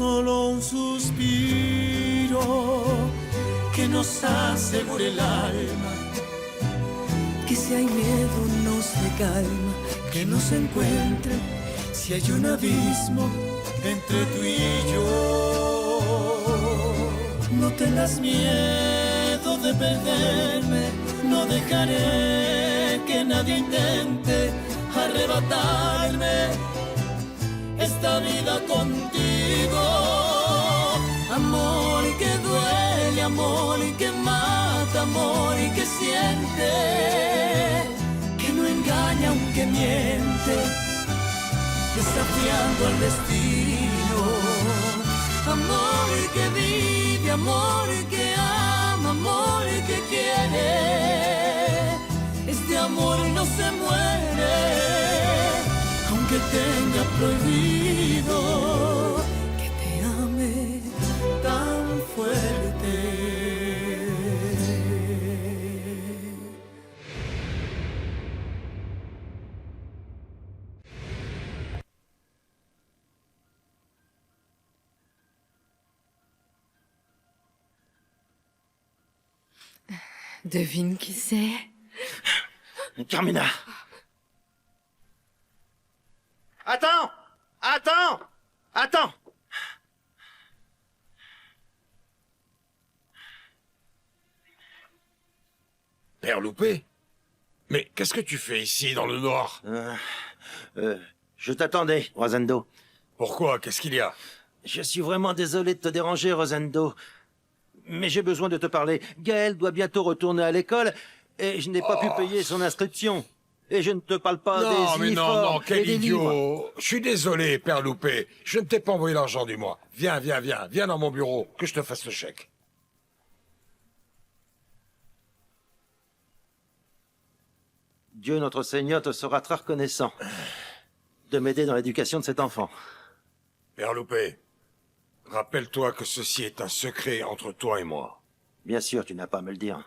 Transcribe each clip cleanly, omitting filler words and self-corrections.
solo un suspiro que nos asegure el alma, que si hay miedo nos dé calma, que nos encuentre si hay un abismo entre tú y yo. No tengas miedo de perderme, no dejaré que nadie intente arrebatarme esta vida contigo. Amor que duele, amor que mata, amor que siente, que no engaña aunque miente, desafiando al destino. Amor que vive, amor que ama, amor que quiere. Este amor no se muere, aunque tenga prohibido que te ame tan fuerte. Devine qui c'est? Carmina! Attends! Attends! Attends! Père Loupé? Mais qu'est-ce que tu fais ici, dans le noir? Je t'attendais, Rosendo. Pourquoi? Qu'est-ce qu'il y a? Je suis vraiment désolé de te déranger, Rosendo. Mais j'ai besoin de te parler. Gaël doit bientôt retourner à l'école et je n'ai pas pu payer son inscription. Et je ne te parle pas Non, des mais uniformes non, et quel des livres. idiot! Je suis désolé, Père Loupé. Je ne t'ai pas envoyé l'argent du mois. Viens dans mon bureau, que je te fasse le chèque. Dieu notre Seigneur te sera très reconnaissant de m'aider dans l'éducation de cet enfant. Père Loupé, rappelle-toi que ceci est un secret entre toi et moi. Bien sûr, tu n'as pas à me le dire.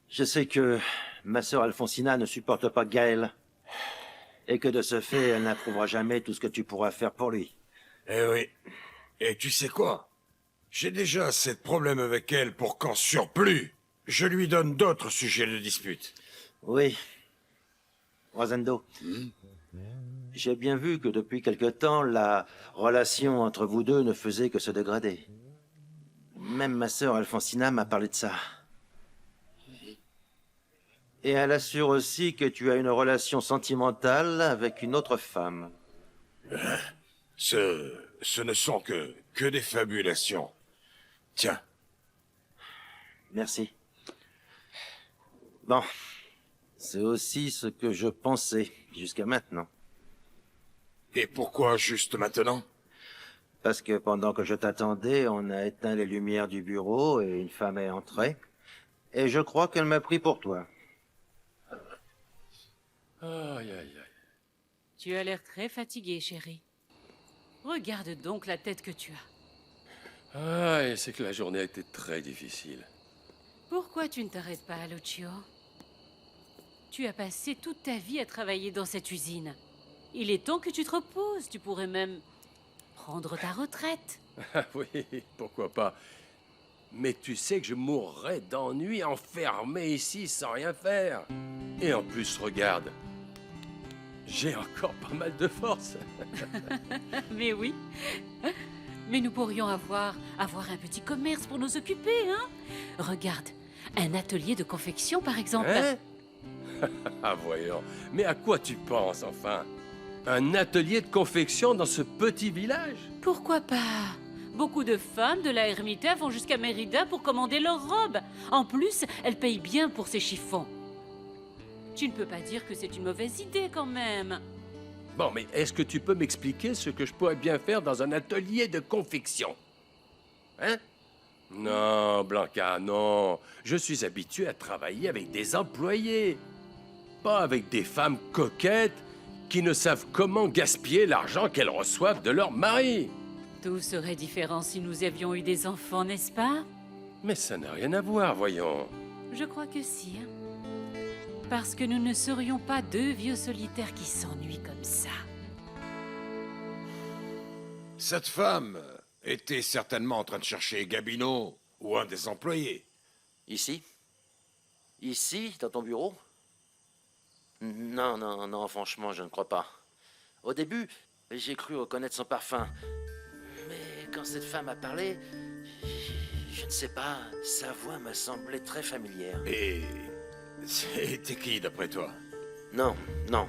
Je sais que ma sœur Alfonsina ne supporte pas Gaël. Et que de ce fait, elle n'approuvera jamais tout ce que tu pourras faire pour lui. Eh oui. Et tu sais quoi? J'ai déjà assez de problèmes avec elle pour qu'en surplus, je lui donne d'autres sujets de dispute. Oui. Rosendo. J'ai bien vu que depuis quelque temps, la relation entre vous deux ne faisait que se dégrader. Même ma sœur Alfonsina m'a parlé de ça. Et elle assure aussi que tu as une relation sentimentale avec une autre femme. Ce ne sont que des fabulations. Tiens. Merci. Bon. C'est aussi ce que je pensais jusqu'à maintenant. Et pourquoi juste maintenant? Parce que pendant que je t'attendais, on a éteint les lumières du bureau et une femme est entrée. Et je crois qu'elle m'a pris pour toi. Aïe, aïe, aïe. Tu as l'air très fatigué, chérie. Regarde donc la tête que tu as. Aïe, c'est que la journée a été très difficile. Pourquoi tu ne t'arrêtes pas, Lucio? Tu as passé toute ta vie à travailler dans cette usine. Il est temps que tu te reposes. Tu pourrais même prendre ta retraite. Ah oui, pourquoi pas. Mais tu sais que je mourrais d'ennui enfermé ici sans rien faire. Et en plus, regarde, j'ai encore pas mal de force. Mais oui. Mais nous pourrions avoir un petit commerce pour nous occuper, hein? Regarde, un atelier de confection, par exemple. Hein? Ah, voyons. Mais à quoi tu penses, enfin? Un atelier de confection dans ce petit village? Pourquoi pas? Beaucoup de femmes de la Ermita vont jusqu'à Mérida pour commander leurs robes. En plus, elles payent bien pour ces chiffons. Tu ne peux pas dire que c'est une mauvaise idée, quand même. Bon, mais est-ce que tu peux m'expliquer ce que je pourrais bien faire dans un atelier de confection? Hein? Non, Blanca, non. Je suis habitué à travailler avec des employés. Pas avec des femmes coquettes qui ne savent comment gaspiller l'argent qu'elles reçoivent de leur mari. Tout serait différent si nous avions eu des enfants, n'est-ce pas? Mais ça n'a rien à voir, voyons. Je crois que si, hein. Parce que nous ne serions pas deux vieux solitaires qui s'ennuient comme ça. Cette femme, était certainement en train de chercher Gabino ou un des employés. Ici? Ici, dans ton bureau? Non, non, non, franchement, je ne crois pas. Au début, j'ai cru reconnaître son parfum. Mais quand cette femme a parlé, je ne sais pas, sa voix m'a semblé très familière. Et c'était qui, d'après toi? Non, non.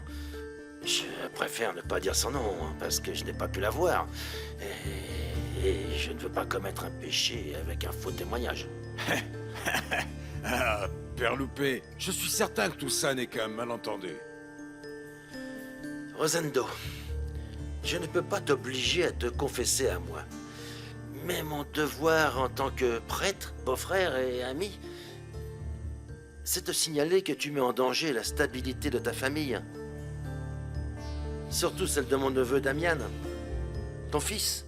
Je préfère ne pas dire son nom, hein, parce que je n'ai pas pu la voir. Et je ne veux pas commettre un péché avec un faux témoignage. Ah, Père Loupé, je suis certain que tout ça n'est qu'un malentendu. Rosendo, je ne peux pas t'obliger à te confesser à moi. Mais mon devoir en tant que prêtre, beau-frère et ami, c'est de signaler que tu mets en danger la stabilité de ta famille. Surtout celle de mon neveu Damian, ton fils.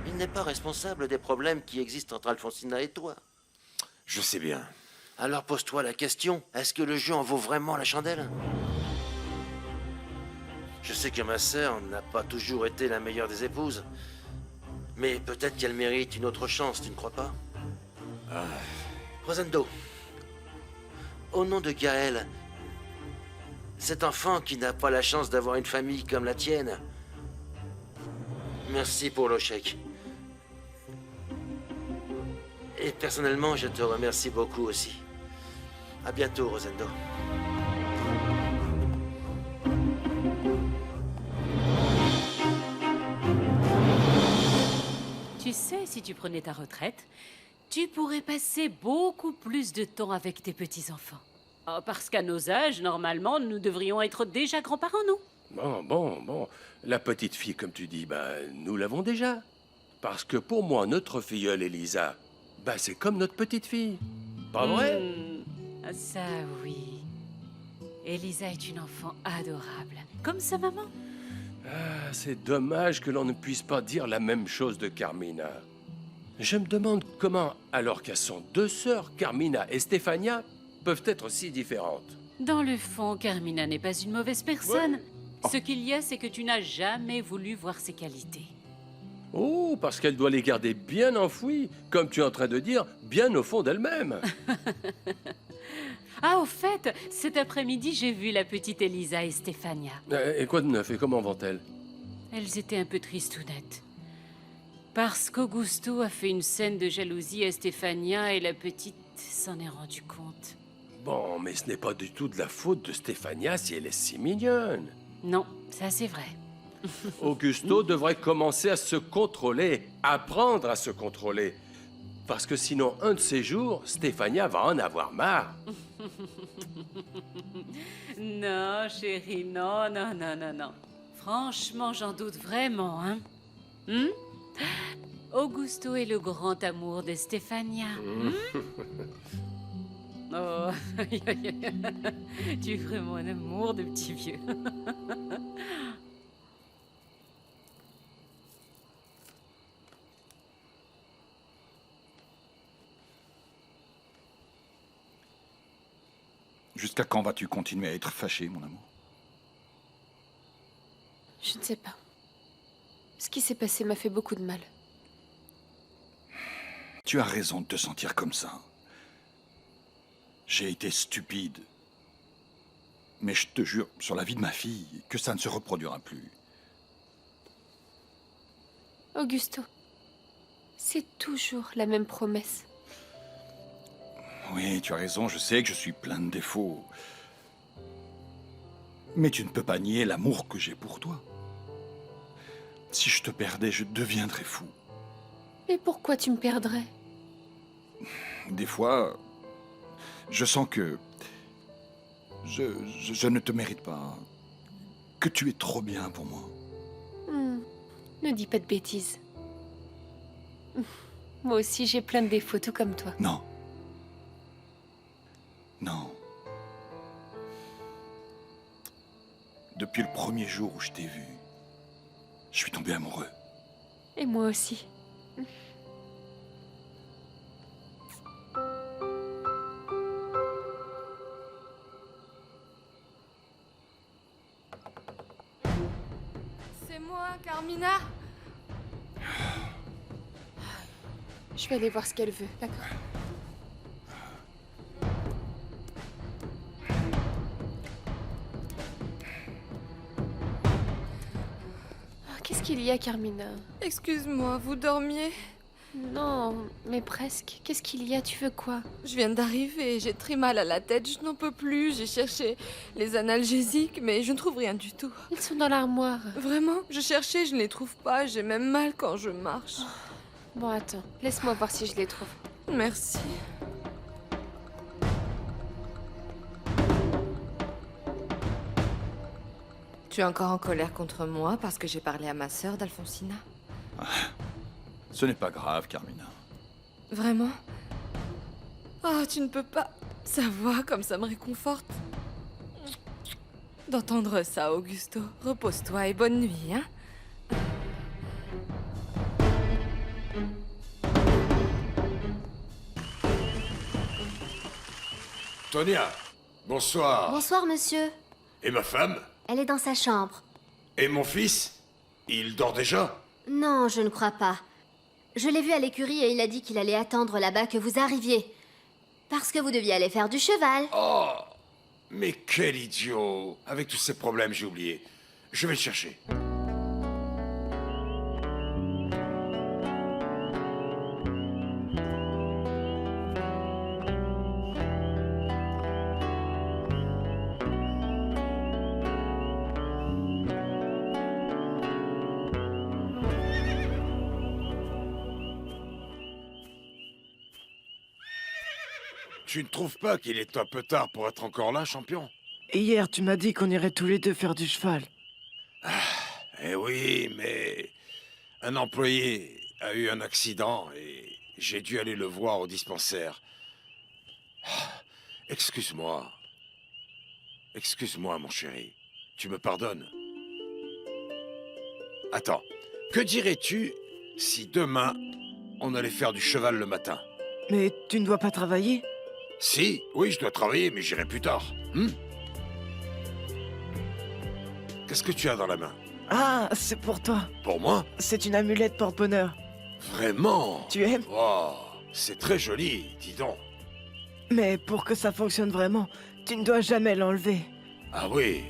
Il n'est pas responsable des problèmes qui existent entre Alfonsina et toi. Je sais bien. Alors pose-toi la question, est-ce que le jeu en vaut vraiment la chandelle? Je sais que ma sœur n'a pas toujours été la meilleure des épouses. Mais peut-être qu'elle mérite une autre chance, tu ne crois pas? Rosendo, au nom de Gaël, cet enfant qui n'a pas la chance d'avoir une famille comme la tienne, merci pour le chèque. Et personnellement, je te remercie beaucoup aussi. À bientôt, Rosendo. Tu sais, si tu prenais ta retraite, tu pourrais passer beaucoup plus de temps avec tes petits-enfants. Oh, parce qu'à nos âges, normalement, nous devrions être déjà grands-parents, non? Bon. La petite fille, comme tu dis, nous l'avons déjà. Parce que pour moi, notre filleule Elisa, c'est comme notre petite fille. Pas vrai? Ah, ça, oui. Elisa est une enfant adorable. Comme sa maman. Ah, c'est dommage que l'on ne puisse pas dire la même chose de Carmina. Je me demande comment, alors qu'elles sont deux sœurs, Carmina et Stefania, peuvent être si différentes. Dans le fond, Carmina n'est pas une mauvaise personne. Ce qu'il y a, c'est que tu n'as jamais voulu voir ses qualités. Oh, parce qu'elle doit les garder bien enfouies, comme tu es en train de dire, bien au fond d'elle-même. Ah, au fait, cet après-midi, j'ai vu la petite Elisa et Stefania. Et quoi de neuf, et comment vont-elles? Elles étaient un peu tristounettes. Parce qu'Augusto a fait une scène de jalousie à Stefania et la petite s'en est rendue compte. Bon, mais ce n'est pas du tout de la faute de Stefania si elle est si mignonne. Non, ça c'est vrai. Augusto devrait commencer à se contrôler, apprendre à se contrôler. Parce que sinon, un de ces jours, Stefania va en avoir marre. Non, chérie, non. Franchement, j'en doute vraiment, hein. Augusto est le grand amour de Stefania. Oh, tu es vraiment un amour de petit vieux. Jusqu'à quand vas-tu continuer à être fâché, mon amour? Je ne sais pas. Ce qui s'est passé m'a fait beaucoup de mal. Tu as raison de te sentir comme ça. J'ai été stupide. Mais je te jure, sur la vie de ma fille, que ça ne se reproduira plus. Augusto, c'est toujours la même promesse. Oui, tu as raison, je sais que je suis plein de défauts. Mais tu ne peux pas nier l'amour que j'ai pour toi. Si je te perdais, je deviendrais fou. Et pourquoi tu me perdrais? Des fois, je sens que je ne te mérite pas. Que tu es trop bien pour moi. Ne dis pas de bêtises. Moi aussi, j'ai plein de défauts, tout comme toi. Non. Non. Depuis le premier jour où je t'ai vu, je suis tombé amoureux. Et moi aussi. C'est moi, Carmina. Je vais aller voir ce qu'elle veut, d'accord? Qu'est-ce qu'il y a, Carmina? Excuse-moi, vous dormiez? Non, mais presque. Qu'est-ce qu'il y a? Tu veux quoi? Je viens d'arriver, j'ai très mal à la tête, je n'en peux plus. J'ai cherché les analgésiques, mais je ne trouve rien du tout. Ils sont dans l'armoire. Vraiment, je cherchais, je ne les trouve pas. J'ai même mal quand je marche. Bon, attends. Laisse-moi voir si je les trouve. Merci. Tu es encore en colère contre moi parce que j'ai parlé à ma sœur d'Alfonsina? Ce n'est pas grave, Carmina. Vraiment? Oh, tu ne peux pas savoir comme ça me réconforte. D'entendre ça, Augusto. Repose-toi et bonne nuit, hein? Tonia, bonsoir. Bonsoir, monsieur. Et ma femme? Elle est dans sa chambre. Et mon fils? Il dort déjà? Non, je ne crois pas. Je l'ai vu à l'écurie et il a dit qu'il allait attendre là-bas que vous arriviez. Parce que vous deviez aller faire du cheval. Oh, mais quel idiot! Avec tous ces problèmes, j'ai oublié. Je vais le chercher. Tu ne trouves pas qu'il est un peu tard pour être encore là, champion? Hier, tu m'as dit qu'on irait tous les deux faire du cheval. Eh oui, mais un employé a eu un accident et j'ai dû aller le voir au dispensaire. Excuse-moi. Excuse-moi, mon chéri. Tu me pardonnes? Attends, que dirais-tu si demain, on allait faire du cheval le matin? Mais tu ne dois pas travailler? Si, oui, je dois travailler, mais j'irai plus tard. Qu'est-ce que tu as dans la main? Ah, c'est pour toi. Pour moi? C'est une amulette porte-bonheur. Vraiment? Tu aimes? Oh, c'est très joli, dis donc. Mais pour que ça fonctionne vraiment, tu ne dois jamais l'enlever. Ah oui.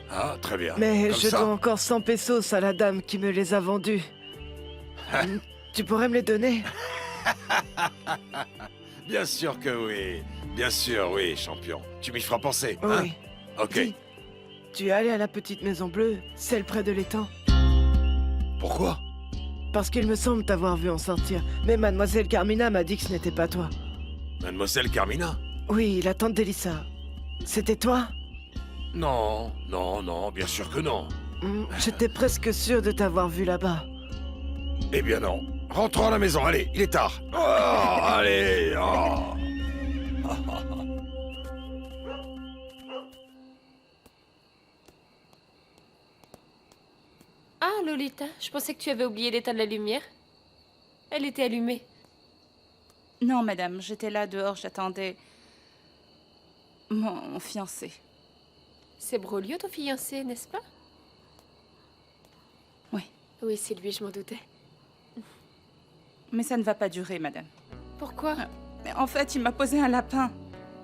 Ah, très bien. Mais Comme je ça. dois encore 100 pesos à la dame qui me les a vendus. Tu pourrais me les donner? Bien sûr que oui. Bien sûr, oui, champion. Tu m'y feras penser, hein? Oui. Ok. Dis, tu es allé à la petite maison bleue, celle près de l'étang? Pourquoi? Parce qu'il me semble t'avoir vu en sortir. Mais mademoiselle Carmina m'a dit que ce n'était pas toi. Mademoiselle Carmina? Oui, la tante d'Elissa. C'était toi? Non, non, non, bien sûr que non. J'étais presque sûr de t'avoir vu là-bas. Eh bien non. Rentrons à la maison, allez, il est tard. Oh, allez, oh. Ah, Lolita, je pensais que tu avais oublié d'éteindre la lumière. Elle était allumée. Non, madame, j'étais là dehors, j'attendais mon fiancé. C'est Brolio, ton fiancé, n'est-ce pas? Oui. Oui, c'est lui, je m'en doutais. Mais ça ne va pas durer, madame. Pourquoi? Mais en fait, il m'a posé un lapin.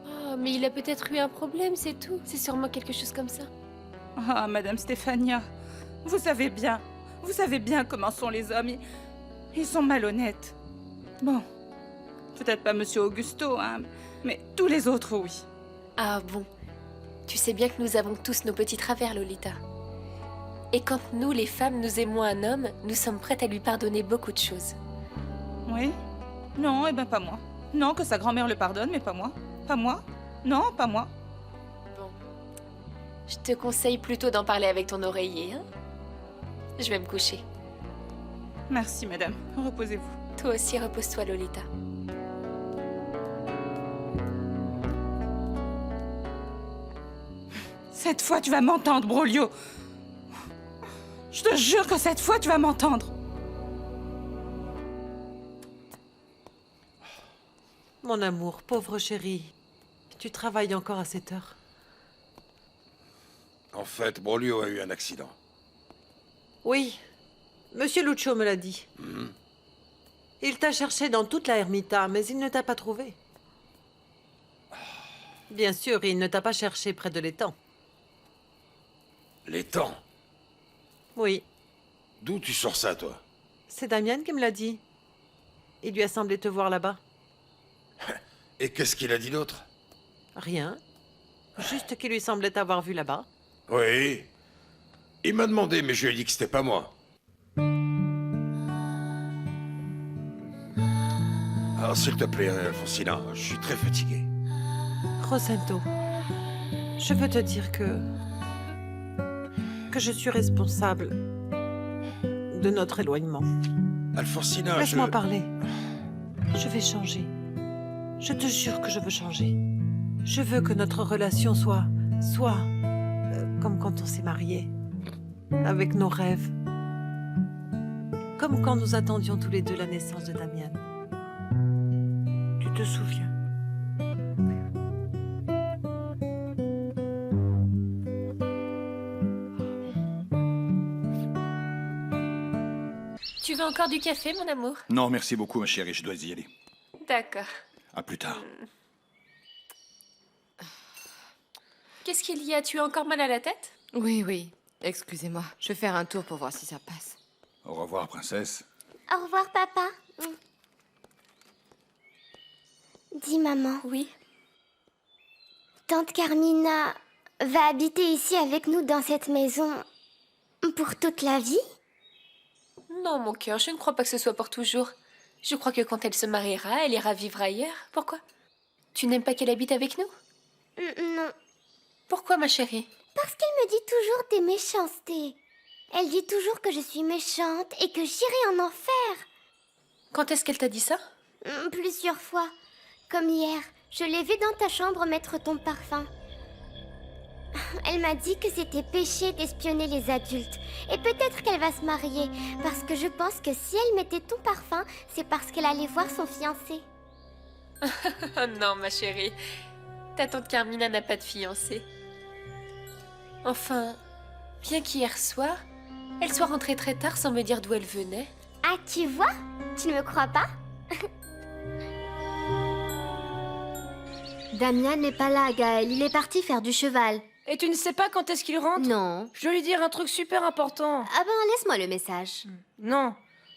Oh, mais il a peut-être eu un problème, c'est tout. C'est sûrement quelque chose comme ça. Ah, madame Stéphania, vous savez bien comment sont les hommes. Ils sont malhonnêtes. Bon, peut-être pas monsieur Augusto, hein, mais tous les autres, oui. Ah bon. Tu sais bien que nous avons tous nos petits travers, Lolita. Et quand nous, les femmes, nous aimons un homme, nous sommes prêtes à lui pardonner beaucoup de choses. Oui? Non, eh ben pas moi. Non, que sa grand-mère le pardonne, mais pas moi. Pas moi? Non, pas moi. Bon. Je te conseille plutôt d'en parler avec ton oreiller, hein? Je vais me coucher. Merci, madame. Reposez-vous. Toi aussi, repose-toi, Lolita. Cette fois, tu vas m'entendre, Brolio. Je te jure que cette fois, tu vas m'entendre. Mon amour, pauvre chéri. Tu travailles encore à cette heure? En fait, Brolio a eu un accident. Oui. Monsieur Lucho me l'a dit. Il t'a cherché dans toute la ermita, mais il ne t'a pas trouvé. Bien sûr, il ne t'a pas cherché près de l'étang. L'étang? Oui, D'où tu sors ça, toi? c'est Damian qui me l'a dit. Il lui a semblé te voir là-bas. Et qu'est-ce qu'il a dit d'autre? Rien. Juste qu'il lui semblait t'avoir vu là-bas. Oui. Il m'a demandé, mais je lui ai dit que c'était pas moi. Alors, s'il te plaît, Alfonsina, je suis très fatigué. Rosendo, je veux te dire que je suis responsable de notre éloignement. Alfonsina, Laisse-moi parler. Je vais changer. Je te jure que je veux changer. Je veux que notre relation soit comme quand on s'est mariés, avec nos rêves. Comme quand nous attendions tous les deux la naissance de Damian. Tu te souviens? Tu veux encore du café, mon amour? Non, merci beaucoup, ma chérie, je dois y aller. D'accord. À plus tard. Qu'est-ce qu'il y a? Tu as encore mal à la tête? Oui, oui. Excusez-moi. Je vais faire un tour pour voir si ça passe. Au revoir, princesse. Au revoir, papa. Dis, maman. Oui. Tante Carmina va habiter ici avec nous dans cette maison pour toute la vie? Non, mon cœur, je ne crois pas que ce soit pour toujours. Je crois que quand elle se mariera, elle ira vivre ailleurs. Pourquoi? Tu n'aimes pas qu'elle habite avec nous? Non. Pourquoi, ma chérie? Parce qu'elle me dit toujours des méchancetés. Elle dit toujours que je suis méchante et que j'irai en enfer. Quand est-ce qu'elle t'a dit ça? Plusieurs fois. Comme hier, je l'ai vue dans ta chambre mettre ton parfum. Elle m'a dit que c'était péché d'espionner les adultes. Et peut-être qu'elle va se marier, parce que je pense que si elle mettait ton parfum, c'est parce qu'elle allait voir son fiancé. Oh non, ma chérie. Ta tante Carmina n'a pas de fiancé. Enfin, bien qu'hier soir, elle soit rentrée très tard sans me dire d'où elle venait. Ah, tu vois? Tu ne me crois pas? Damian n'est pas là, Gaël. Il est parti faire du cheval. Et tu ne sais pas quand est-ce qu'il rentre? Non. Je dois lui dire un truc super important. Ah ben, laisse-moi le message. Non.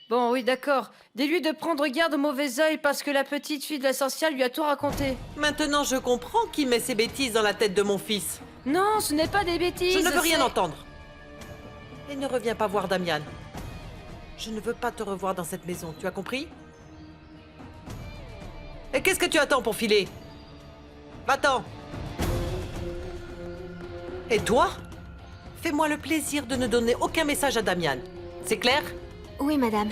Bon, oui, d'accord. Dis-lui de prendre garde au mauvais œil parce que la petite fille de la sorcière lui a tout raconté. Maintenant, je comprends qui met ces bêtises dans la tête de mon fils. Non, ce n'est pas des bêtises. Je ne veux rien c'est- entendre. Et ne reviens pas voir Damian. Je ne veux pas te revoir dans cette maison, tu as compris? Et qu'est-ce que tu attends pour filer? Va-t'en. Et toi? Fais-moi le plaisir de ne donner aucun message à Damian. C'est clair? Oui, madame.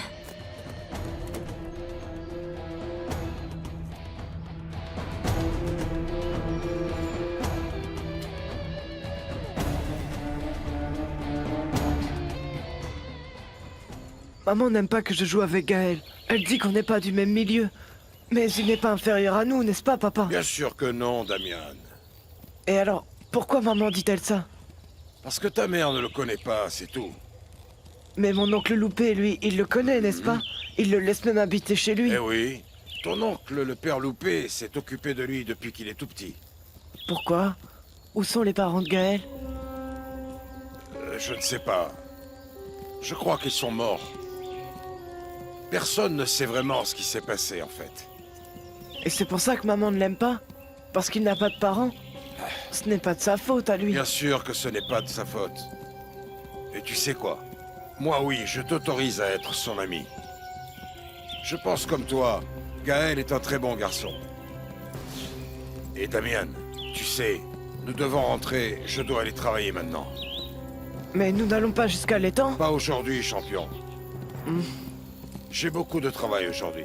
Maman n'aime pas que je joue avec Gaël. Elle dit qu'on n'est pas du même milieu. Mais il n'est pas inférieur à nous, n'est-ce pas, papa? Bien sûr que non, Damian. Et alors, pourquoi maman dit-elle ça? Parce que ta mère ne le connaît pas, c'est tout. Mais mon oncle Loupé, lui, il le connaît, n'est-ce pas? Il le laisse même habiter chez lui. Eh oui. Ton oncle, le père Loupé, s'est occupé de lui depuis qu'il est tout petit. Pourquoi? Où sont les parents de Gaël? Je ne sais pas. Je crois qu'ils sont morts. Personne ne sait vraiment ce qui s'est passé, en fait. Et c'est pour ça que maman ne l'aime pas? Parce qu'il n'a pas de parents? Ce n'est pas de sa faute à lui. Bien sûr que ce n'est pas de sa faute. Et tu sais quoi? Moi, oui, je t'autorise à être son ami. Je pense comme toi, Gaël est un très bon garçon. Et Damian, tu sais, nous devons rentrer, je dois aller travailler maintenant. Mais nous n'allons pas jusqu'à l'étang? Pas aujourd'hui, champion. J'ai beaucoup de travail aujourd'hui.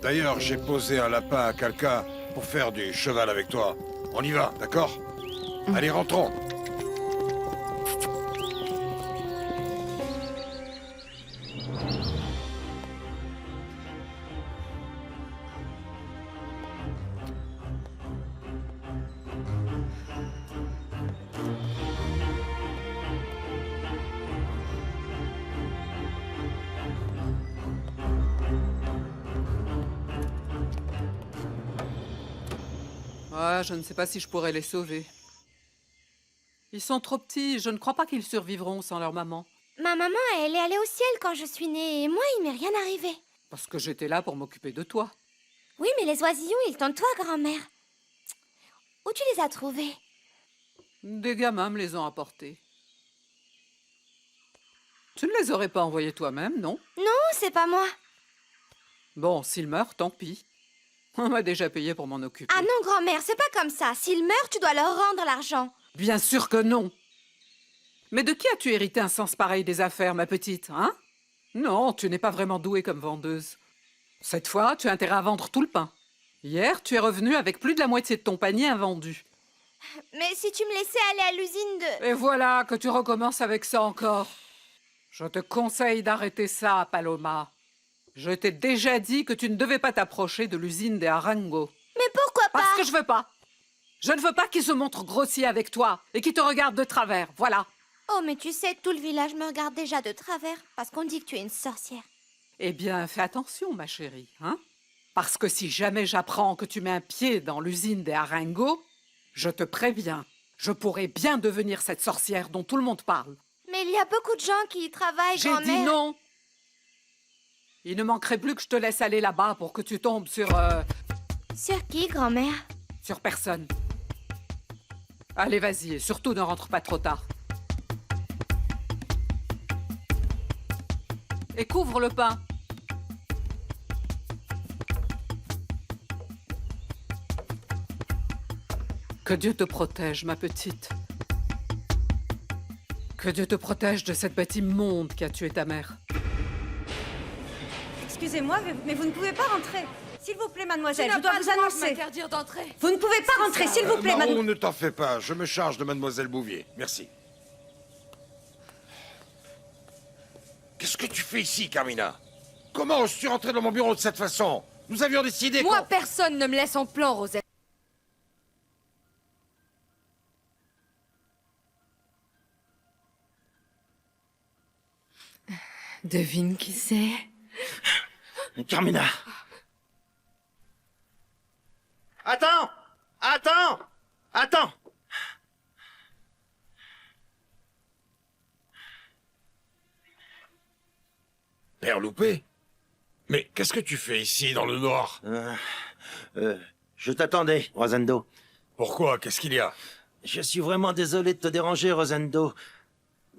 D'ailleurs, j'ai posé un lapin à quelqu'un pour faire du cheval avec toi. On y va, d'accord? Allez, rentrons. Ouais, je ne sais pas si je pourrais les sauver. Ils sont trop petits, je ne crois pas qu'ils survivront sans leur maman. Ma maman, elle est allée au ciel quand je suis née et moi, il m'est rien arrivé. Parce que j'étais là pour m'occuper de toi. Oui, mais les oisillons, ils t'ont toi, grand-mère. Où tu les as trouvés? Des gamins me les ont apportés. Tu ne les aurais pas envoyés toi-même, non? Non, c'est pas moi. Bon, s'ils meurent, tant pis. On m'a déjà payé pour m'en occuper. Ah non, grand-mère, c'est pas comme ça. S'ils meurent, tu dois leur rendre l'argent. Bien sûr que non. Mais de qui as-tu hérité un sens pareil des affaires, ma petite, hein? Non, tu n'es pas vraiment douée comme vendeuse. Cette fois, tu as intérêt à vendre tout le pain. Hier, tu es revenue avec plus de la moitié de ton panier invendu. Mais si tu me laissais aller à l'usine de... Et voilà que tu recommences avec ça encore. Je te conseille d'arrêter ça, Paloma. Je t'ai déjà dit que tu ne devais pas t'approcher de l'usine des Arango. Mais pourquoi pas? Parce que je veux pas. Je ne veux pas qu'ils se montrent grossiers avec toi et qu'ils te regardent de travers, voilà. Oh, mais tu sais, tout le village me regarde déjà de travers parce qu'on dit que tu es une sorcière. Eh bien, fais attention, ma chérie, hein? Parce que si jamais j'apprends que tu mets un pied dans l'usine des Arango, je te préviens, je pourrais bien devenir cette sorcière dont tout le monde parle. Mais il y a beaucoup de gens qui y travaillent, J'ai grand-mère. dit non. Il ne manquerait plus que je te laisse aller là-bas pour que tu tombes sur... Sur qui, grand-mère? Sur personne. Allez, vas-y, et surtout ne rentre pas trop tard. Et couvre le pain. Que Dieu te protège, ma petite. Que Dieu te protège de cette bête immonde qui a tué ta mère. Excusez-moi, mais vous ne pouvez pas rentrer. S'il vous plaît, mademoiselle, Tu je dois n'as vous pas le droit de annoncer. m'interdire d'entrer. Vous ne pouvez pas rentrer, s'il vous plaît, Maron, mademoiselle. ne t'en fais pas, je me charge de mademoiselle Bouvier. Merci. Qu'est-ce que tu fais ici, Carmina? Comment oses-tu rentrer dans mon bureau de cette façon? Nous avions décidé Moi, qu'on... personne ne me laisse en plan, Rosette. Devine qui c'est? Carmina! Attends! Attends! Attends! Père Loupé? Mais qu'est-ce que tu fais ici, dans le noir? Je t'attendais, Rosendo. Pourquoi? Qu'est-ce qu'il y a? Je suis vraiment désolé de te déranger, Rosendo.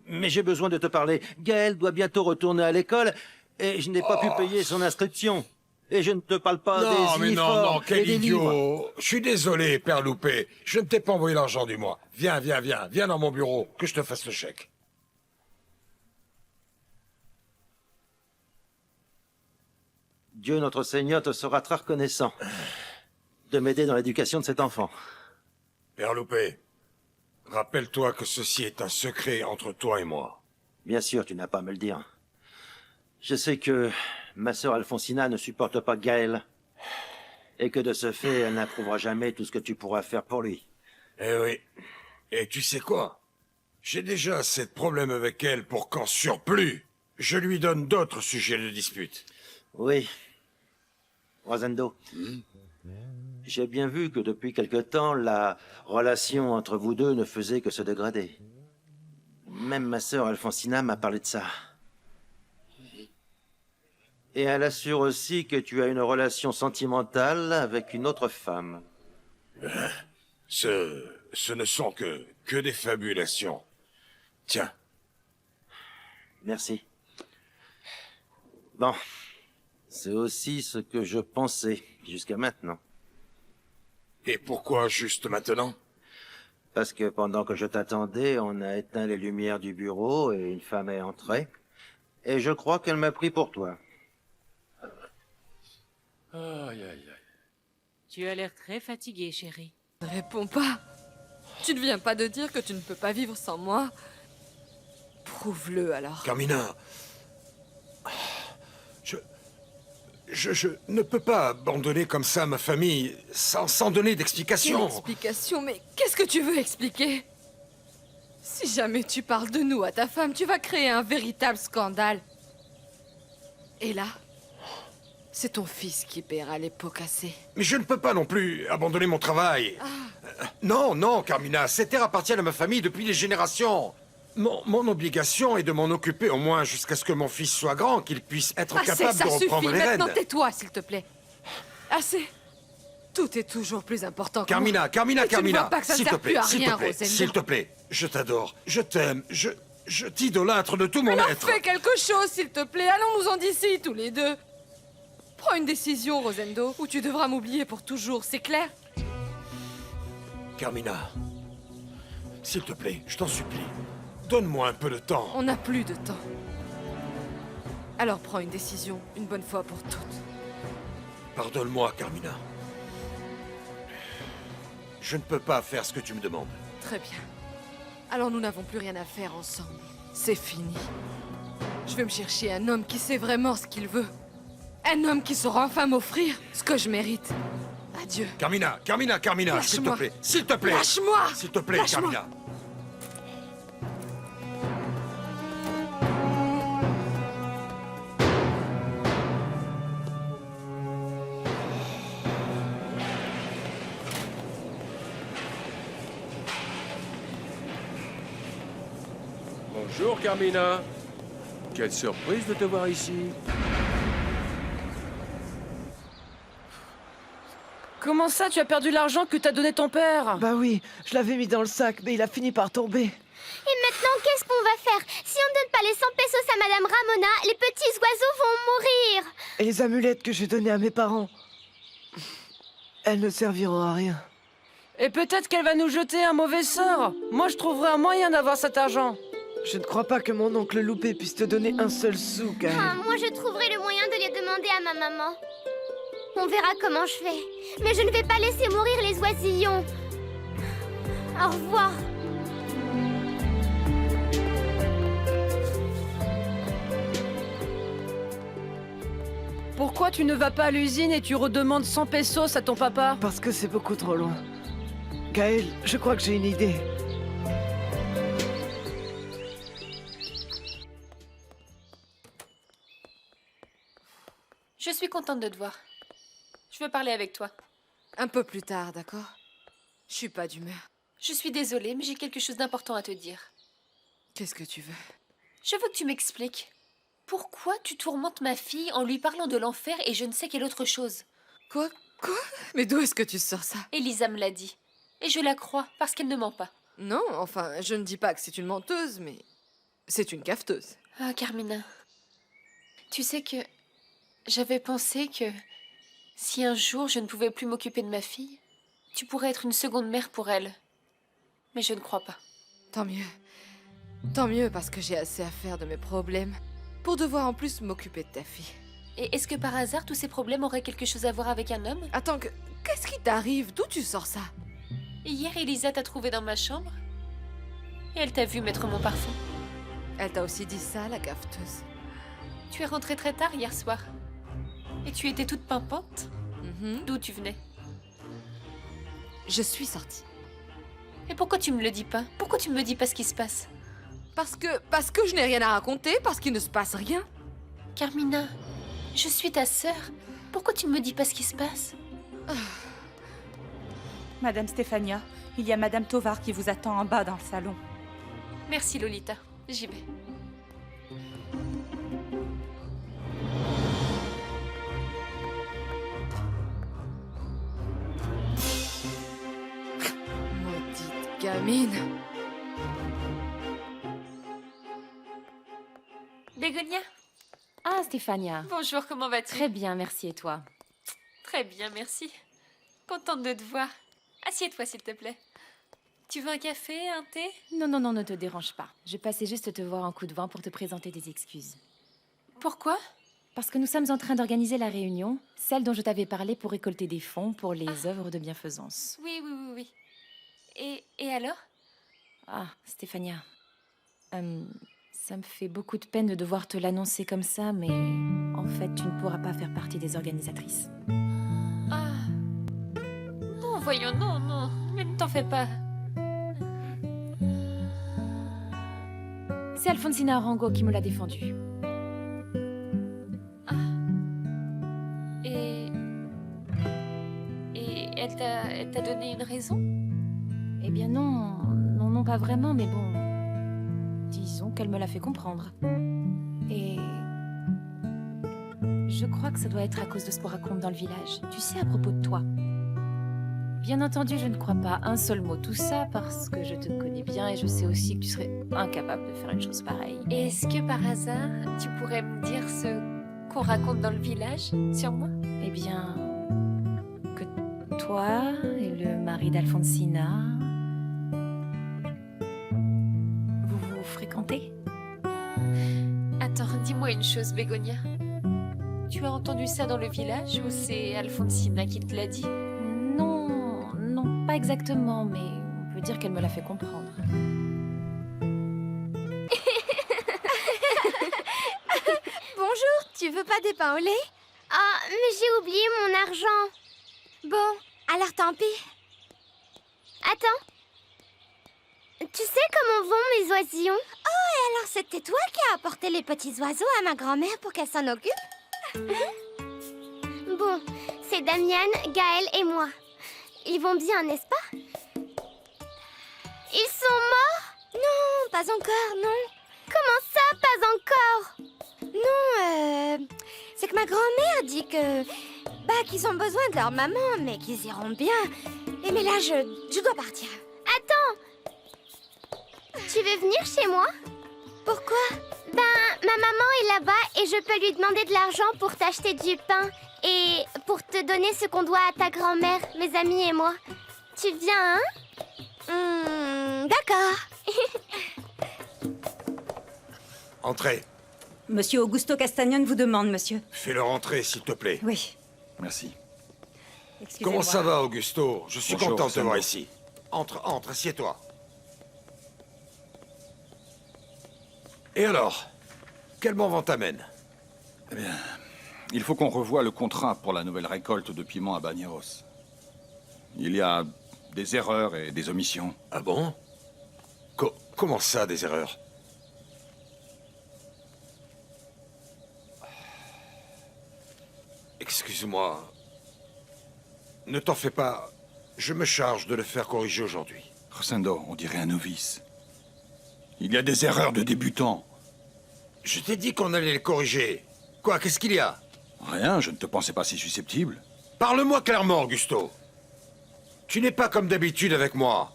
Mais j'ai besoin de te parler. Gaël doit bientôt retourner à l'école et je n'ai pas pu payer son inscription. Et je ne te parle pas Non, des mais uniformes non, quel et des livres. idiot! Je suis désolé, Père Loupé. Je ne t'ai pas envoyé l'argent du mois. Viens dans mon bureau, que je te fasse le chèque. Dieu notre Seigneur te sera très reconnaissant de m'aider dans l'éducation de cet enfant. Père Loupé, rappelle-toi que ceci est un secret entre toi et moi. Bien sûr, tu n'as pas à me le dire. Je sais que ma sœur Alfonsina ne supporte pas Gaël. Et que de ce fait, elle n'approuvera jamais tout ce que tu pourras faire pour lui. Eh oui. Et tu sais quoi? J'ai déjà assez de problèmes avec elle pour qu'en surplus, je lui donne d'autres sujets de dispute. Oui. Rosendo. J'ai bien vu que depuis quelque temps, la relation entre vous deux ne faisait que se dégrader. Même ma sœur Alfonsina m'a parlé de ça. Et elle assure aussi que tu as une relation sentimentale avec une autre femme. Ce ne sont que des fabulations. Tiens. Merci. Bon. C'est aussi ce que je pensais jusqu'à maintenant. Et pourquoi juste maintenant? Parce que pendant que je t'attendais, on a éteint les lumières du bureau et une femme est entrée. Et je crois qu'elle m'a pris pour toi. Aïe, aïe, aïe. Tu as l'air très fatiguée, chérie. Ne réponds pas. Tu ne viens pas de dire que tu ne peux pas vivre sans moi. Prouve-le alors. Carmina, je ne peux pas abandonner comme ça ma famille sans donner Quelle d'explication. explication? Mais qu'est-ce que tu veux expliquer? Si jamais tu parles de nous à ta femme, tu vas créer un véritable scandale. Et là, C'est ton fils qui paiera les pots cassés. Mais je ne peux pas non plus abandonner mon travail. Non, non, Carmina, cette terre appartient à ma famille depuis des générations. Mon obligation est de m'en occuper au moins jusqu'à ce que mon fils soit grand, qu'il puisse être capable de reprendre les rênes. Maintenant tais-toi, s'il te plaît. Assez. Tout est toujours plus important que Carmina, moi. Carmina, Mais tu ne Carmina, vois pas que ça s'il te sert plus plaît, à s'il rien, te plaît, Rosendo. s'il te plaît, je t'adore, je t'aime, je t'idolâtre de tout mon Alors être. fais quelque chose, s'il te plaît. Allons-nous-en d'ici, tous les deux. Prends une décision, Rosendo, ou tu devras m'oublier pour toujours, c'est clair? Carmina, s'il te plaît, je t'en supplie, donne-moi un peu de temps. On n'a plus de temps. Alors prends une décision, une bonne fois pour toutes. Pardonne-moi, Carmina. Je ne peux pas faire ce que tu me demandes. Très bien. Alors nous n'avons plus rien à faire ensemble. C'est fini. Je vais me chercher un homme qui sait vraiment ce qu'il veut. Un homme qui saura enfin m'offrir ce que je mérite. Adieu. Carmina, Carmina, Carmina, s'il te Lâche-moi. plaît, s'il te plaît. Lâche-moi. S'il te plaît, Lâche-moi. Carmina. Bonjour, Carmina. Quelle surprise de te voir ici. Comment ça, tu as perdu l'argent que t'a donné ton père? Bah oui, je l'avais mis dans le sac, mais il a fini par tomber. Et maintenant, qu'est-ce qu'on va faire? Si on ne donne pas les 100 pesos à Madame Ramona, les petits oiseaux vont mourir. Et les amulettes que j'ai données à mes parents, elles ne serviront à rien. Et peut-être qu'elle va nous jeter un mauvais sort. Moi, je trouverai un moyen d'avoir cet argent. Je ne crois pas que mon oncle Loupé puisse te donner un seul sou, Gaël. Ah, moi, je trouverai le moyen de les demander à ma maman. On verra comment je fais. Mais je ne vais pas laisser mourir les oisillons. Au revoir. Pourquoi tu ne vas pas à l'usine et tu redemandes 100 pesos à ton papa? Parce que c'est beaucoup trop loin. Gaël, je crois que j'ai une idée. Je suis contente de te voir. Je veux parler avec toi. Un peu plus tard, d'accord? Je suis pas d'humeur. Je suis désolée, mais j'ai quelque chose d'important à te dire. Qu'est-ce que tu veux? Je veux que tu m'expliques. Pourquoi tu tourmentes ma fille en lui parlant de l'enfer et je ne sais quelle autre chose? Quoi? Mais d'où est-ce que tu sors ça? Elisa me l'a dit. Et je la crois, parce qu'elle ne ment pas. Non, enfin, je ne dis pas que c'est une menteuse, mais c'est une cafeteuse. Ah, Carmina. Tu sais que j'avais pensé que si un jour je ne pouvais plus m'occuper de ma fille, tu pourrais être une seconde mère pour elle. Mais je ne crois pas. Tant mieux. Tant mieux, parce que j'ai assez à faire de mes problèmes pour devoir en plus m'occuper de ta fille. Et est-ce que par hasard tous ces problèmes auraient quelque chose à voir avec un homme? Attends, qu'est-ce qui t'arrive? D'où tu sors ça? Hier, Elisa t'a trouvé dans ma chambre et elle t'a vu mettre mon parfum. Elle t'a aussi dit ça, la cafeteuse? Tu es rentrée très tard hier soir et tu étais toute pimpante. D'où tu venais? Je suis sortie. Et pourquoi tu me le dis pas? Pourquoi tu me dis pas ce qui se passe? Parce que je n'ai rien à raconter, parce qu'il ne se passe rien. Carmina, je suis ta sœur. Pourquoi tu ne me dis pas ce qui se passe? Madame Stéphania, il y a Madame Tovar qui vous attend en bas dans le salon. Merci Lolita, j'y vais. Maudite gamine. Bégonia? Ah, Stéphania. Bonjour, comment vas-tu? Très bien, merci, et toi? Très bien, merci. Contente de te voir. Assieds-toi, s'il te plaît. Tu veux un café, un thé? Non, non, non, ne te dérange pas. Je passais juste te voir en coup de vent pour te présenter des excuses. Pourquoi? Parce que nous sommes en train d'organiser la réunion, celle dont je t'avais parlé pour récolter des fonds pour les œuvres de bienfaisance. Oui, oui, oui, oui. Et alors? Ah, Stéphania. Ça me fait beaucoup de peine de devoir te l'annoncer comme ça, mais en fait, tu ne pourras pas faire partie des organisatrices. Ah. Non, voyons, non, non. Mais ne t'en fais pas. C'est Alfonsina Arango qui me l'a défendu. elle t'a donné une raison? Eh bien non, non, pas vraiment, mais bon... Disons qu'elle me l'a fait comprendre. Et... Je crois que ça doit être à cause de ce qu'on raconte dans le village. Tu sais, à propos de toi. Bien entendu, je ne crois pas un seul mot tout ça, parce que je te connais bien et je sais aussi que tu serais incapable de faire une chose pareille. Est-ce que par hasard, tu pourrais me dire ce qu'on raconte dans le village sur moi? Eh bien... que toi et le mari d'Alfonsina... vous vous fréquentez? Attends, dis-moi une chose, Bégonia. Tu as entendu ça dans le village ou c'est Alfonsina qui te l'a dit? Non, pas exactement, mais on peut dire qu'elle me l'a fait comprendre. Bonjour, tu veux pas des pains au lait? Ah, mais j'ai oublié mon argent. Bon, alors tant pis. Attends. Tu sais comment vont mes oisillons? Oh, et alors c'était toi qui as apporté les petits oiseaux à ma grand-mère pour qu'elle s'en occupe? Bon, c'est Damian, Gaël et moi. Ils vont bien, n'est-ce pas? Ils sont morts? Non, pas encore, non. Comment ça, pas encore? Non, c'est que ma grand-mère dit que... qu'ils ont besoin de leur maman, mais qu'ils iront bien. Et mais là, je dois partir. Attends! Tu veux venir chez moi? Pourquoi? Ma maman est là-bas et je peux lui demander de l'argent pour t'acheter du pain et pour te donner ce qu'on doit à ta grand-mère, mes amis et moi. Tu viens, hein? D'accord. Entrez. Monsieur Augusto Castagnon vous demande, monsieur. Fais-le rentrer, s'il te plaît. Oui. Merci. Comment ça va, Augusto? Je suis Bonjour, content de te voir Sandro. ici. Entre, assieds-toi. Et alors? Quel bon vent t'amène? Eh bien, il faut qu'on revoie le contrat pour la nouvelle récolte de piments à Bagneros. Il y a des erreurs et des omissions. Ah bon? Comment ça, des erreurs? Excuse-moi. Ne t'en fais pas. Je me charge de le faire corriger aujourd'hui. Rosendo, on dirait un novice. Il y a des erreurs de débutants. Je t'ai dit qu'on allait les corriger. Quoi, qu'est-ce qu'il y a? Rien, je ne te pensais pas si susceptible. Parle-moi clairement, Augusto. Tu n'es pas comme d'habitude avec moi.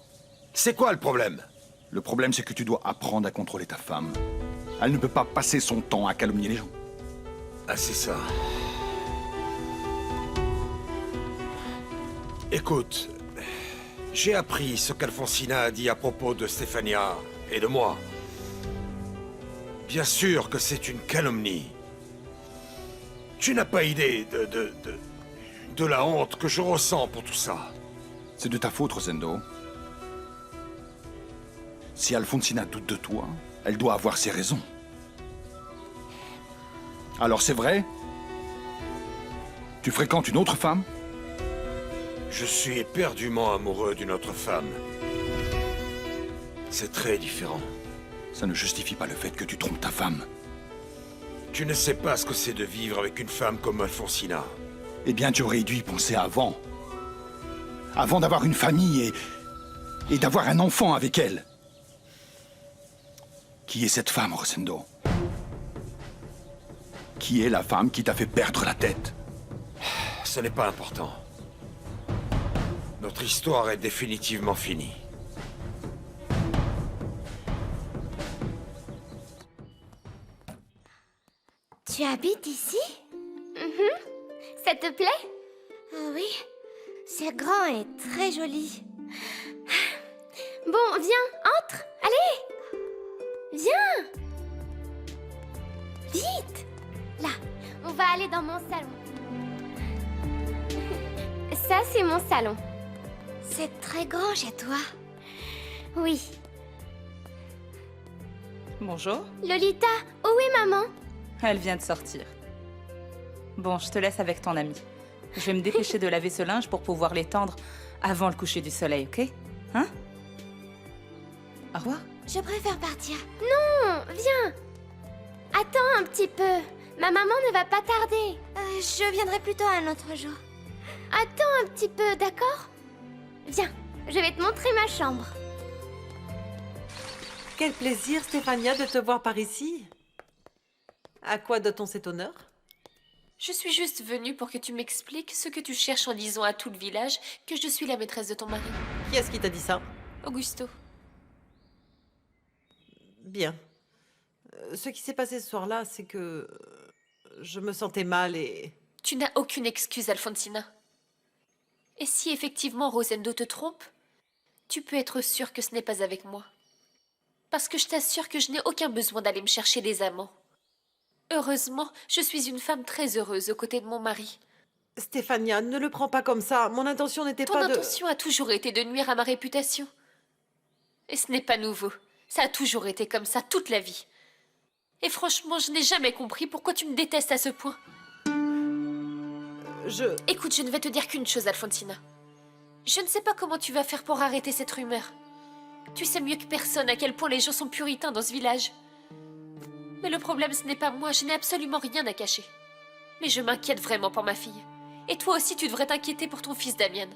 C'est quoi le problème? Le problème, c'est que tu dois apprendre à contrôler ta femme. Elle ne peut pas passer son temps à calomnier les gens. Ah, c'est ça. Écoute, j'ai appris ce qu'Alfonsina a dit à propos de Stefania et de moi. Bien sûr que c'est une calomnie. Tu n'as pas idée de la honte que je ressens pour tout ça. C'est de ta faute, Rosendo. Si Alfonsina doute de toi, elle doit avoir ses raisons. Alors c'est vrai? Tu fréquentes une autre femme? Je suis éperdument amoureux d'une autre femme. C'est très différent. Ça ne justifie pas le fait que tu trompes ta femme. Tu ne sais pas ce que c'est de vivre avec une femme comme Alfonsina. Eh bien, tu aurais dû y penser avant. Avant d'avoir une famille et d'avoir un enfant avec elle. Qui est cette femme, Rosendo? Qui est la femme qui t'a fait perdre la tête? Ce n'est pas important. Notre histoire est définitivement finie. Tu habites ici? Ça te plaît? Ah oui, c'est grand et très joli. Bon, viens, entre, allez! Viens! Vite! Là, on va aller dans mon salon. Ça, c'est mon salon. C'est très grand chez toi. Oui. Bonjour. Lolita, où est maman? Elle vient de sortir. Bon, je te laisse avec ton ami. Je vais me dépêcher de laver ce linge pour pouvoir l'étendre avant le coucher du soleil, ok? Hein? Au revoir. Je préfère partir. Non, viens. Attends un petit peu. Ma maman ne va pas tarder. Je viendrai plutôt un autre jour. Attends un petit peu, d'accord? Viens, je vais te montrer ma chambre. Quel plaisir, Stéphania, de te voir par ici. À quoi doit-on cet honneur? Je suis juste venue pour que tu m'expliques ce que tu cherches en disant à tout le village que je suis la maîtresse de ton mari. Qui est-ce qui t'a dit ça? Augusto. Bien. Ce qui s'est passé ce soir-là, c'est que je me sentais mal et... Tu n'as aucune excuse, Alfonsina. Et si effectivement Rosendo te trompe, tu peux être sûre que ce n'est pas avec moi. Parce que je t'assure que je n'ai aucun besoin d'aller me chercher des amants. Heureusement, je suis une femme très heureuse aux côtés de mon mari. Stéphania, ne le prends pas comme ça. Mon intention n'était pas de... Ton intention a toujours été de nuire à ma réputation. Et ce n'est pas nouveau. Ça a toujours été comme ça toute la vie. Et franchement, je n'ai jamais compris pourquoi tu me détestes à ce point. Écoute, je ne vais te dire qu'une chose, Alfonsina. Je ne sais pas comment tu vas faire pour arrêter cette rumeur. Tu sais mieux que personne à quel point les gens sont puritains dans ce village. Mais le problème, ce n'est pas moi, je n'ai absolument rien à cacher. Mais je m'inquiète vraiment pour ma fille. Et toi aussi, tu devrais t'inquiéter pour ton fils Damien.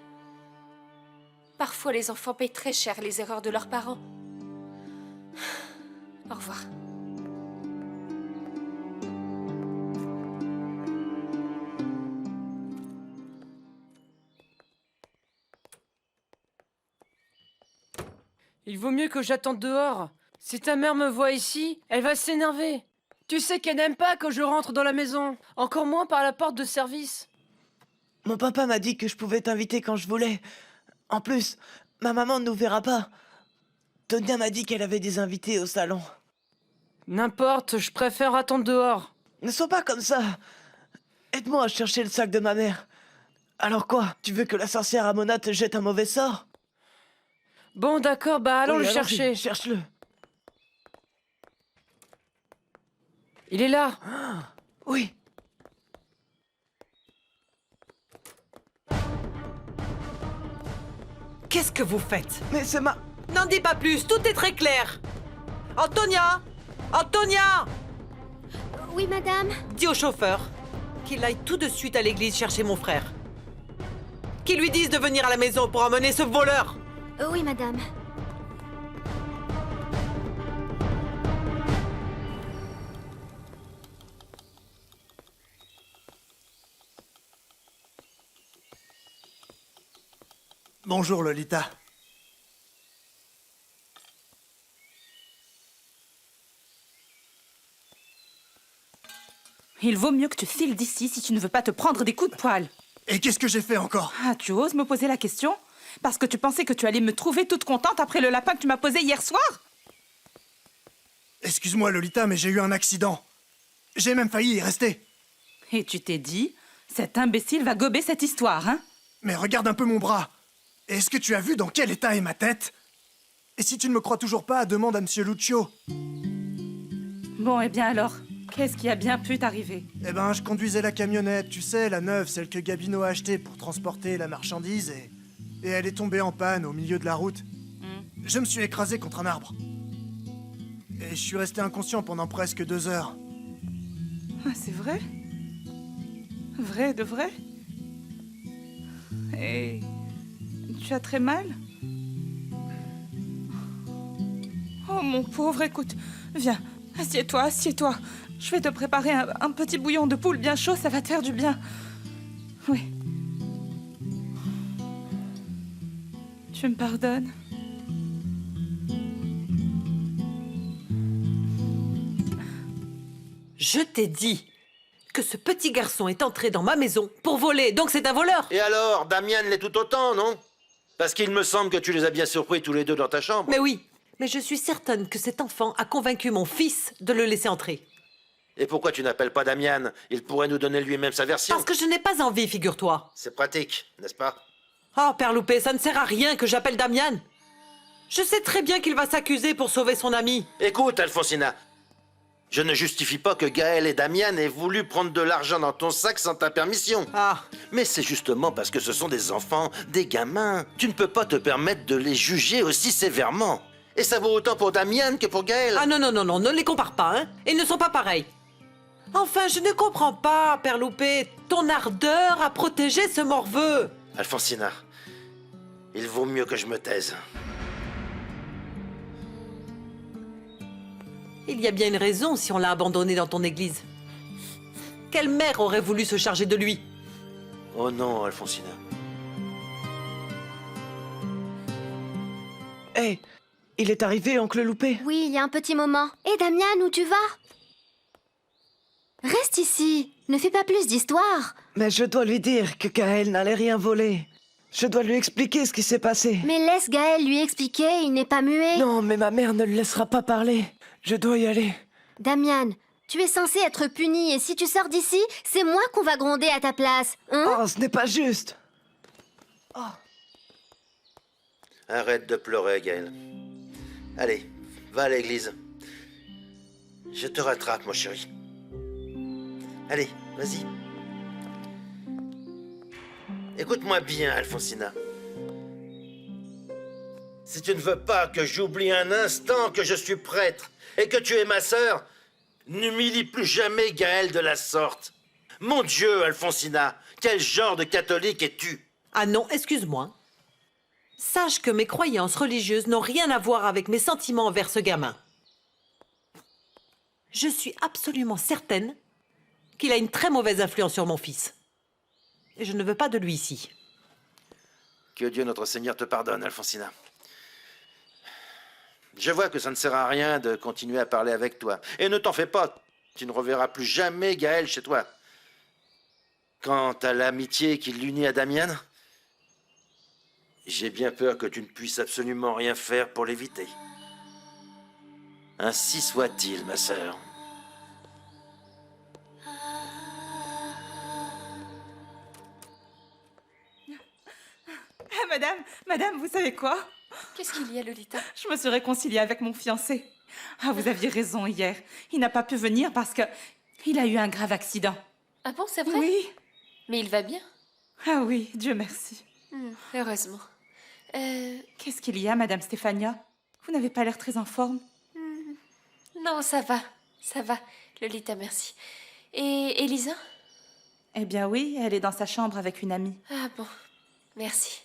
Parfois, les enfants payent très cher les erreurs de leurs parents. Au revoir. Il vaut mieux que j'attende dehors. Si ta mère me voit ici, elle va s'énerver. Tu sais qu'elle n'aime pas que je rentre dans la maison. Encore moins par la porte de service. Mon papa m'a dit que je pouvais t'inviter quand je voulais. En plus, ma maman ne nous verra pas. Tonia m'a dit qu'elle avait des invités au salon. N'importe, je préfère attendre dehors. Ne sois pas comme ça. Aide-moi à chercher le sac de ma mère. Alors quoi? Tu veux que la sorcière Ramona te jette un mauvais sort? Bon, d'accord, bah allons Oui, le allons-y, chercher. Cherche-le. Il est là. Oui. Qu'est-ce que vous faites? Mais c'est ma... N'en dis pas plus, tout est très clair. Antonia! Antonia! Oui, madame. Dis au chauffeur qu'il aille tout de suite à l'église chercher mon frère. Qu'il lui dise de venir à la maison pour emmener ce voleur. Oui, madame. Bonjour, Lolita. Il vaut mieux que tu files d'ici si tu ne veux pas te prendre des coups de poing. Et qu'est-ce que j'ai fait encore? Ah, tu oses me poser la question? Parce que tu pensais que tu allais me trouver toute contente après le lapin que tu m'as posé hier soir? Excuse-moi, Lolita, mais j'ai eu un accident. J'ai même failli y rester. Et tu t'es dit, cet imbécile va gober cette histoire, hein? Mais regarde un peu mon bras. Est-ce que tu as vu dans quel état est ma tête? Et si tu ne me crois toujours pas, demande à Monsieur Lucio. Bon, eh bien alors, qu'est-ce qui a bien pu t'arriver? Eh ben, je conduisais la camionnette, tu sais, la neuve, celle que Gabino a achetée pour transporter la marchandise et elle est tombée en panne au milieu de la route. Je me suis écrasé contre un arbre. Et je suis resté inconscient pendant presque 2 heures. Ah, c'est vrai? Vrai de vrai? Et tu as très mal? Oh mon pauvre, écoute, viens, assieds-toi, assieds-toi. Je vais te préparer un petit bouillon de poule bien chaud, ça va te faire du bien. Oui. Tu me pardonnes? Je t'ai dit que ce petit garçon est entré dans ma maison pour voler, donc c'est un voleur. Et alors, Damien l'est tout autant, non? Parce qu'il me semble que tu les as bien surpris tous les deux dans ta chambre. Mais oui, mais je suis certaine que cet enfant a convaincu mon fils de le laisser entrer. Et pourquoi tu n'appelles pas Damien? Il pourrait nous donner lui-même sa version. Parce que je n'ai pas envie, figure-toi. C'est pratique, n'est-ce pas? Oh, Père Loupé, ça ne sert à rien que j'appelle Damien. Je sais très bien qu'il va s'accuser pour sauver son ami. Écoute, Alfonsina, je ne justifie pas que Gaël et Damien aient voulu prendre de l'argent dans ton sac sans ta permission. Ah. Mais c'est justement parce que ce sont des enfants, des gamins. Tu ne peux pas te permettre de les juger aussi sévèrement. Et ça vaut autant pour Damien que pour Gaël. Ah non, non, non, non, ne les compare pas, hein. Ils ne sont pas pareils. Enfin, je ne comprends pas, Père Loupé, ton ardeur à protéger ce morveux. Alfonsina, il vaut mieux que je me taise. Il y a bien une raison si on l'a abandonné dans ton église. Quelle mère aurait voulu se charger de lui? Oh non, Alfonsina. Hé, il est arrivé, oncle Loupé. Oui, il y a un petit moment. Hé, Damian, où tu vas? Reste ici. Ne fais pas plus d'histoire. Mais je dois lui dire que Gaël n'allait rien voler. Je dois lui expliquer ce qui s'est passé. Mais laisse Gaël lui expliquer, il n'est pas muet. Non, mais ma mère ne le laissera pas parler. Je dois y aller. Damian, tu es censé être puni et si tu sors d'ici, c'est moi qu'on va gronder à ta place. Hein? Oh, ce n'est pas juste. Arrête de pleurer, Gaël. Allez, va à l'église. Je te rattrape, mon chéri. Allez, vas-y. Écoute-moi bien, Alfonsina. Si tu ne veux pas que j'oublie un instant que je suis prêtre et que tu es ma sœur, n'humilie plus jamais Gaël de la sorte. Mon Dieu, Alfonsina, quel genre de catholique es-tu? Ah non, excuse-moi. Sache que mes croyances religieuses n'ont rien à voir avec mes sentiments envers ce gamin. Je suis absolument certaine qu'il a une très mauvaise influence sur mon fils. Et je ne veux pas de lui ici. Que Dieu notre Seigneur te pardonne, Alfonsina. Je vois que ça ne sert à rien de continuer à parler avec toi. Et ne t'en fais pas, tu ne reverras plus jamais Gaël chez toi. Quant à l'amitié qui l'unit à Damian, j'ai bien peur que tu ne puisses absolument rien faire pour l'éviter. Ainsi soit-il, ma sœur. Ah, madame, vous savez quoi? Qu'est-ce qu'il y a, Lolita? Je me suis réconciliée avec mon fiancé. Ah, vous aviez raison hier. Il n'a pas pu venir parce que il a eu un grave accident. Ah bon, c'est vrai? Oui. Mais il va bien? Ah oui, Dieu merci. Heureusement. Qu'est-ce qu'il y a, Madame Stéphania? Vous n'avez pas l'air très en forme. Non, ça va. Ça va, Lolita, merci. Et Elisa? Eh bien oui, elle est dans sa chambre avec une amie. Ah bon, merci.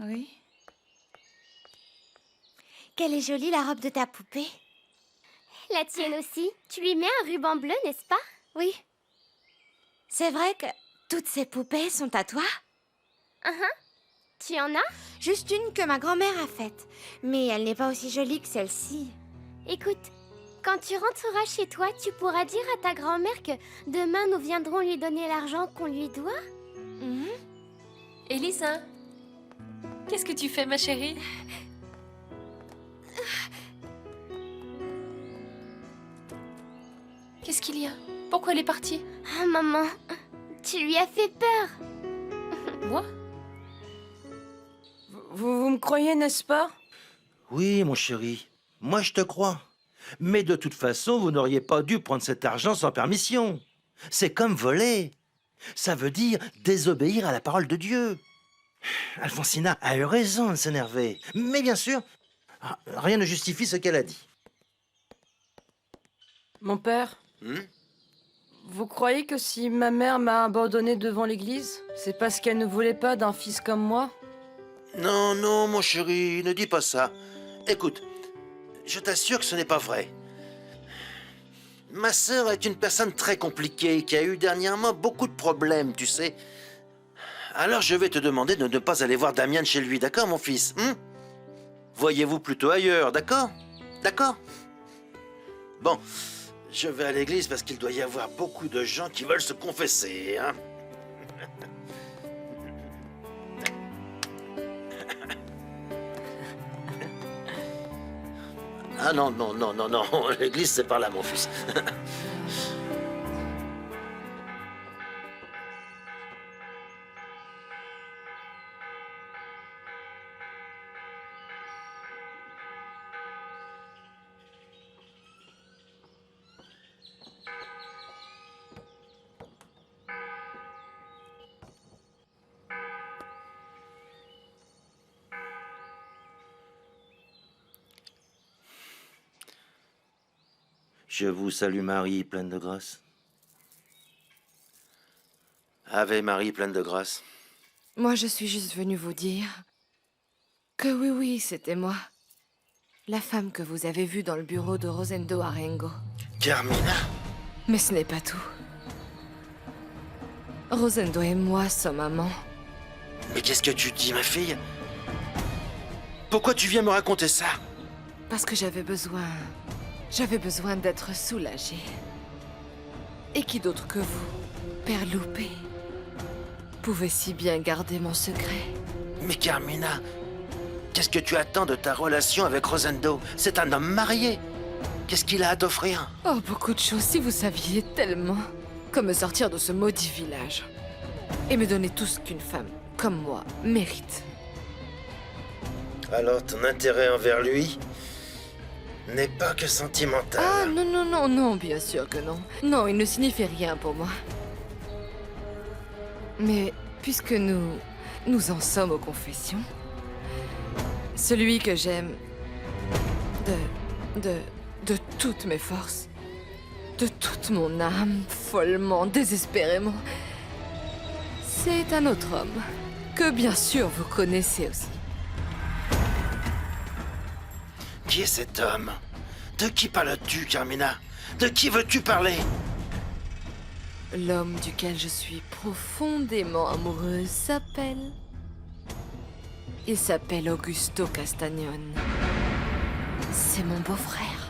Oui. Quelle est jolie la robe de ta poupée. La tienne aussi. Tu lui mets un ruban bleu, n'est-ce pas? Oui. C'est vrai que toutes ces poupées sont à toi? Tu en as? Juste une que ma grand-mère a faite. Mais elle n'est pas aussi jolie que celle-ci. Écoute, quand tu rentreras chez toi, tu pourras dire à ta grand-mère que demain nous viendrons lui donner l'argent qu'on lui doit. Elisa, qu'est-ce que tu fais, ma chérie? Qu'est-ce qu'il y a? Pourquoi elle est partie? Ah, maman, tu lui as fait peur. Moi? Vous me croyez, n'est-ce pas? Oui, mon chéri, moi je te crois. Mais de toute façon, vous n'auriez pas dû prendre cet argent sans permission. C'est comme voler. Ça veut dire désobéir à la parole de Dieu. Alfonsina a eu raison de s'énerver. Mais bien sûr, rien ne justifie ce qu'elle a dit. Mon père, vous croyez que si ma mère m'a abandonné devant l'église, c'est parce qu'elle ne voulait pas d'un fils comme moi? Non, non, mon chéri, ne dis pas ça. Écoute, je t'assure que ce n'est pas vrai. Ma sœur est une personne très compliquée qui a eu dernièrement beaucoup de problèmes, tu sais. Alors je vais te demander de ne pas aller voir Damian chez lui, d'accord, mon fils? Voyez-vous plutôt ailleurs, d'accord? D'accord? Bon, je vais à l'église parce qu'il doit y avoir beaucoup de gens qui veulent se confesser, hein. Ah non, non, non, non, non, l'église c'est par là, mon fils. Je vous salue Marie, pleine de grâce. Ave Marie pleine de grâce. Moi, je suis juste venue vous dire que oui, c'était moi. La femme que vous avez vue dans le bureau de Rosendo Arengo. Carmina? Mais ce n'est pas tout. Rosendo et moi sommes amants. Mais qu'est-ce que tu dis, ma fille? Pourquoi tu viens me raconter ça? Parce que j'avais besoin d'être soulagée. Et qui d'autre que vous, Père Loupé, pouvait si bien garder mon secret? Mais Carmina, qu'est-ce que tu attends de ta relation avec Rosendo? C'est un homme marié. Qu'est-ce qu'il a à t'offrir? Oh, beaucoup de choses, si vous saviez tellement. Comme me sortir de ce maudit village. Et me donner tout ce qu'une femme, comme moi, mérite. Alors ton intérêt envers lui n'est pas que sentimental. Ah, non, bien sûr que non. Non, il ne signifie rien pour moi. Mais puisque nous en sommes aux confessions, celui que j'aime de toutes mes forces, de toute mon âme, follement, désespérément, c'est un autre homme que bien sûr vous connaissez aussi. Qui est cet homme? De qui parles-tu, Carmina? De qui veux-tu parler? L'homme duquel je suis profondément amoureuse s'appelle... Il s'appelle Augusto Castagnone. C'est mon beau-frère.